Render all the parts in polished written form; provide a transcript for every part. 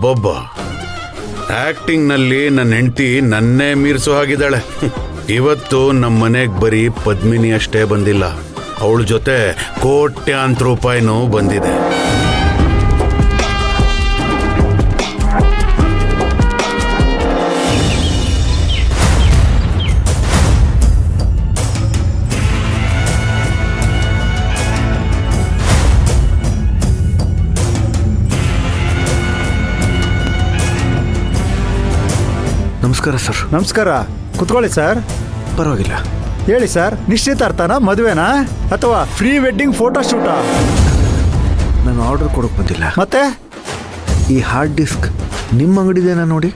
ಅಬ್ಬಬ್ಬ, ಆಕ್ಟಿಂಗ್ನಲ್ಲಿ ನನ್ನ ಹೆಂಡತಿ ನನ್ನೇ ಮೀರಿಸೋ ಹಾಗಿದ್ದಾಳೆ. ಇವತ್ತು ನಮ್ಮ ಮನೆಗೆ ಬರೀ ಪದ್ಮಿನಿ ಅಷ್ಟೇ ಬಂದಿಲ್ಲ, ಅವಳ ಜೊತೆ ಕೋಟ್ಯಾಂತರ ರೂಪಾಯಿನೂ ಬಂದಿದೆ. ನಮಸ್ಕಾರ ಸರ್. ನಮಸ್ಕಾರ, ಕುತ್ಕೊಳ್ಳಿ ಸರ್. ಪರವಾಗಿಲ್ಲ. ಹೇಳಿ ಸರ್, ನಿಶ್ಚಿತಾರ್ಥನ, ಮದುವೆನಾ ಅಥವಾ ಪ್ರೀ ವೆಡ್ಡಿಂಗ್ ಫೋಟೋ ಶೂಟಾ? ನಾನು ಆರ್ಡರ್ ಕೊಡೋಕೆ ಬಂದಿಲ್ಲ. ಮತ್ತೆ ಈ ಹಾರ್ಡ್ ಡಿಸ್ಕ್ ನಿಮ್ಮ ಅಂಗಡಿದೇನಾ ನೋಡಿ.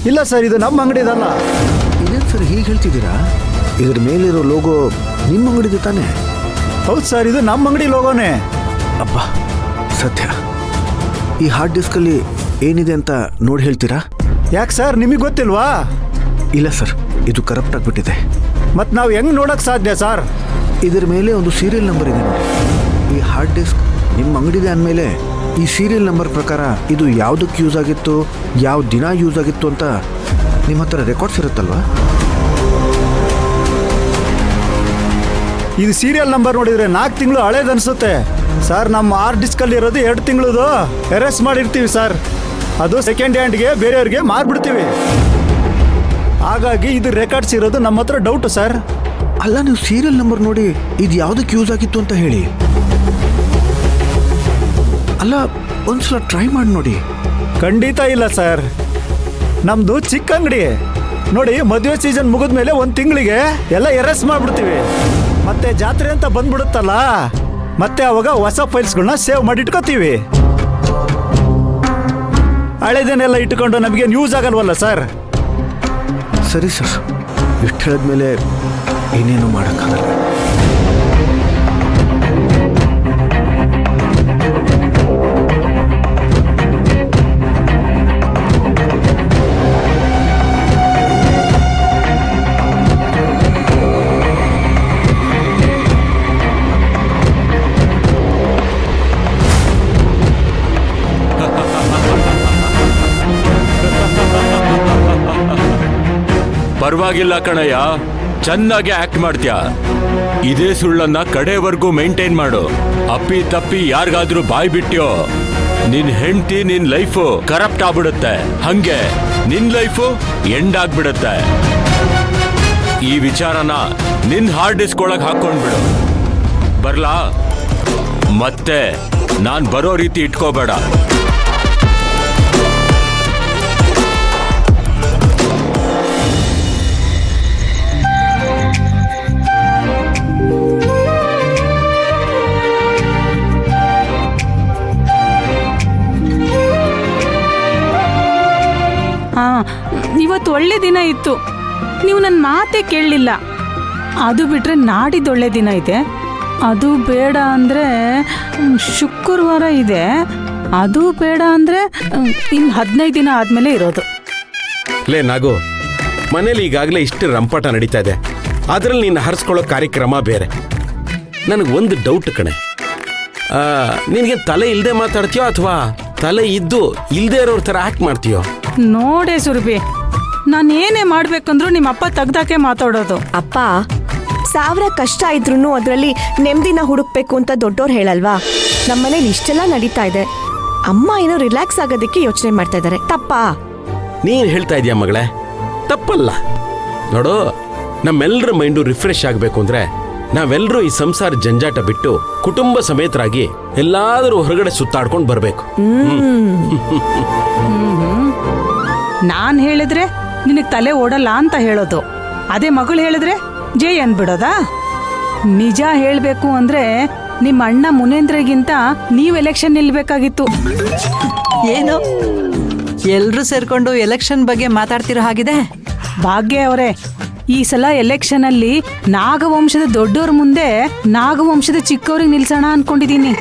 ಇಲ್ಲ ಸರ್, ಇದು ನಮ್ಮ ಅಂಗಡಿದಲ್ಲ. ಇದೇನು ಸರ್ ಹೀಗೆ ಹೇಳ್ತಿದ್ದೀರಾ? ಇದ್ರ ಮೇಲಿರೋ ಲೋಗೋ ನಿಮ್ಮ ಅಂಗಡಿದು ತಾನೇ? ಹೌದು ಸರ್, ಇದು ನಮ್ಮ ಅಂಗಡಿ ಲೋಗೋನೇ. ಅಬ್ಬಾ, ಸತ್ಯ. ಈ ಹಾರ್ಡ್ ಡಿಸ್ಕಲ್ಲಿ ಏನಿದೆ ಅಂತ ನೋಡಿ ಹೇಳ್ತೀರಾ? ಯಾಕೆ ಸರ್, ನಿಮಗೆ ಗೊತ್ತಿಲ್ವಾ? ಇಲ್ಲ ಸರ್, ಇದು ಕರಪ್ಟ್ ಆಗಿಬಿಟ್ಟಿದೆ. ಮತ್ತು ನಾವು ಹೆಂಗೆ ನೋಡೋಕ್ಕೆ ಸಾಧ್ಯ ಸರ್? ಇದರ ಮೇಲೆ ಒಂದು ಸೀರಿಯಲ್ ನಂಬರ್ ಇದೆ ನೋಡಿ. ಈ ಹಾರ್ಡ್ ಡಿಸ್ಕ್ ನಿಮ್ಮ ಅಂಗಡಿದೆ ಅಂದಮೇಲೆ ಈ ಸೀರಿಯಲ್ ನಂಬರ್ ಪ್ರಕಾರ ಇದು ಯಾವುದಕ್ಕೆ ಯೂಸ್ ಆಗಿತ್ತು, ಯಾವ ದಿನ ಯೂಸ್ ಆಗಿತ್ತು ಅಂತ ನಿಮ್ಮ ಹತ್ರ ರೆಕಾರ್ಡ್ಸ್ ಇರುತ್ತಲ್ವಾ? ಇದು ಸೀರಿಯಲ್ ನಂಬರ್ ನೋಡಿದರೆ 4 ತಿಂಗಳು ಹಳೇದು ಅನಿಸುತ್ತೆ ಸರ್. ನಮ್ಮ ಹಾರ್ಡ್ ಡಿಸ್ಕಲ್ಲಿ ಇರೋದು 2 ತಿಂಗಳದು ಎರೆಸ್ ಮಾಡಿರ್ತೀವಿ ಸರ್. ಅದು ಸೆಕೆಂಡ್ ಹ್ಯಾಂಡ್ಗೆ ಬೇರೆಯವ್ರಿಗೆ ಮಾರ್ಬಿಡ್ತೀವಿ. ಹಾಗಾಗಿ ಇದು ರೆಕಾರ್ಡ್ಸ್ ಇರೋದು ನಮ್ಮ ಹತ್ರ ಡೌಟು ಸರ್. ಅಲ್ಲ, ನೀವು ಸೀರಿಯಲ್ ನಂಬರ್ ನೋಡಿ ಇದು ಯಾವುದಕ್ಕೆ ಯೂಸ್ ಆಗಿತ್ತು ಅಂತ ಹೇಳಿ. ಅಲ್ಲ, ಒಂದ್ಸಲ ಟ್ರೈ ಮಾಡಿ ನೋಡಿ. ಖಂಡಿತ ಇಲ್ಲ ಸರ್, ನಮ್ಮದು ಚಿಕ್ಕ ಅಂಗಡಿ ನೋಡಿ. ಮದುವೆ ಸೀಸನ್ ಮುಗಿದ ಮೇಲೆ 1 ತಿಂಗಳಿಗೆ ಎಲ್ಲ ಎರೆಸ್ ಮಾಡಿಬಿಡ್ತೀವಿ. ಮತ್ತೆ ಜಾತ್ರೆ ಅಂತ ಬಂದ್ಬಿಡುತ್ತಲ್ಲ, ಮತ್ತೆ ಅವಾಗ ಹೊಸ ಫೈಲ್ಸ್ಗಳನ್ನ ಸೇವ್ ಮಾಡಿ ಇಟ್ಕೋತೀವಿ. ಹಳೇದೇನೆಲ್ಲ ಇಟ್ಕೊಂಡು ನಮಗೇನು ಯೂಸ್ ಆಗಲ್ವಲ್ಲ ಸರ್. ಸರಿ ಸರ್, ಇಷ್ಟು ಹೇಳಿದ್ಮೇಲೆ ಏನೇನು ಮಾಡೋಕ್ಕಾಗಲ್ಲ. ಪರವಾಗಿಲ್ಲ ಕಣಯ್ಯ, ಚೆನ್ನಾಗಿ ಆಕ್ಟ್ ಮಾಡ್ತೀಯ. ಇದೇ ಸುಳ್ಳನ್ನ ಕಡೆವರೆಗೂ ಮೇಂಟೈನ್ ಮಾಡು. ಅಪ್ಪಿ ತಪ್ಪಿ ಯಾರಿಗಾದ್ರೂ ಬಾಯ್ ಬಿಟ್ಟ್ಯೋ, ನಿನ್ ಹೆಂಡತಿ ನಿನ್ ಲೈಫು ಕರಪ್ಟ್ ಆಗ್ಬಿಡುತ್ತೆ. ಹಂಗೆ ನಿನ್ ಲೈಫು ಎಂಡ್ ಆಗ್ಬಿಡುತ್ತೆ. ಈ ವಿಚಾರನ ನಿನ್ ಹಾರ್ಡ್ ಡಿಸ್ಕ್ ಒಳಗೆ ಹಾಕೊಂಡ್ಬಿಡು. ಬರ್ಲಾ? ಮತ್ತೆ ನಾನ್ ಬರೋ ರೀತಿ ಇಟ್ಕೋಬೇಡ. ಇವತ್ತು ಒಳ್ಳೆ ದಿನ ಇತ್ತು, ನೀವು ನನ್ನ ಮಾತೇ ಕೇಳಲಿಲ್ಲ. ಅದು ಬಿಟ್ಟರೆ ನಾಡಿದ್ದು ಒಳ್ಳೆ ದಿನ ಇದೆ, ಅದು ಬೇಡ ಅಂದರೆ ಶುಕ್ರವಾರ ಇದೆ, ಅದು ಬೇಡ ಅಂದರೆ ಇನ್ನು 15 ದಿನ ಆದಮೇಲೆ ಇರೋದು. ಲೇ ನಾಗು, ಮನೇಲಿ ಈಗಾಗಲೇ ಇಷ್ಟು ರಂಪಾಟ ನಡೀತಾ ಇದೆ, ಅದರಲ್ಲಿ ನೀನು ಹರಿಸ್ಕೊಳ್ಳೋ ಕಾರ್ಯಕ್ರಮ ಬೇರೆ. ನನಗೊಂದು ಡೌಟ್ ಕಣೆ, ನಿನಗೆ ತಲೆ ಇಲ್ಲದೆ ಮಾತಾಡ್ತೀಯೋ ಅಥವಾ ತಲೆ ಇದ್ದು ಇಲ್ಲದೆ ಇರೋರ ಥರ ಆ್ಯಕ್ಟ್ ಮಾಡ್ತೀಯೋ? ನೋಡೇ ಸುರಭಿ, ನಾನು ಏನೇ ಮಾಡ್ಬೇಕಂದ್ರೂ ನಿಮ್ಮಪ್ಪ ತೆಗ್ದಾಕೆ ಮಾತಾಡೋದು. ಅಪ್ಪ, 1000 ಕಷ್ಟ ಇದ್ರೂ ಅದರಲ್ಲಿ ನೆಮ್ಮದಿನ ಹುಡುಕ್ಬೇಕು ಅಂತ ದೊಡ್ಡೋರು ಹೇಳಲ್ವಾ? ನಮ್ಮನೇಲಿ ಇಷ್ಟೆಲ್ಲ ನಡೀತಾ ಇದೆ, ಅಮ್ಮ ಏನೋ ರಿಲ್ಯಾಕ್ಸ್ ಆಗೋದಕ್ಕೆ ಯೋಚನೆ ಮಾಡ್ತಾ ಇದ್ದಾರೆ. ತಪ್ಪಾ? ನೀನು ಹೇಳ್ತಾ ಇದೀಯ ಮಗಳೇ, ತಪ್ಪಲ್ಲ. ನೋಡು, ನಮ್ಮೆಲ್ಲರ ಮೈಂಡು ರಿಫ್ರೆಶ್ ಆಗಬೇಕು ಅಂದರೆ ನಾವೆಲ್ಲರೂ ಈ ಸಂಸಾರ ಜಂಜಾಟ ಬಿಟ್ಟು ಕುಟುಂಬ ಸಮೇತರಾಗಿ ಎಲ್ಲಾದರೂ ಹೊರಗಡೆ ಸುತ್ತಾಡ್ಕೊಂಡು ಬರಬೇಕು. ನಾನು ಹೇಳಿದ್ರೆ ನಿನಗೆ ತಲೆ ಓಡಲ್ಲ ಅಂತ ಹೇಳೋದು, ಅದೇ ಮಗಳು ಹೇಳಿದ್ರೆ ಜೈ ಅನ್ಬಿಡೋದಾ? ನಿಜ ಹೇಳಬೇಕು ಅಂದ್ರೆ ನಿಮ್ಮ ಅಣ್ಣ ಮುನೇಂದ್ರಗಿಂತ ನೀವು ಎಲೆಕ್ಷನ್ ನಿಲ್ಬೇಕಾಗಿತ್ತು. ಏನು ಎಲ್ರೂ ಸೇರ್ಕೊಂಡು ಎಲೆಕ್ಷನ್ ಬಗ್ಗೆ ಮಾತಾಡ್ತಿರೋ ಹಾಗಿದೆ? ಭಾಗ್ಯ ಅವರೇ, ಈ ಸಲ ಎಲೆಕ್ಷನ್ ಅಲ್ಲಿ ನಾಗವಂಶದ ದೊಡ್ಡೋರ್ ಮುಂದೆ ನಾಗವಂಶದ ಚಿಕ್ಕವ್ರಿಗೆ ನಿಲ್ಸೋಣ ಅನ್ಕೊಂಡಿದೀನಿ.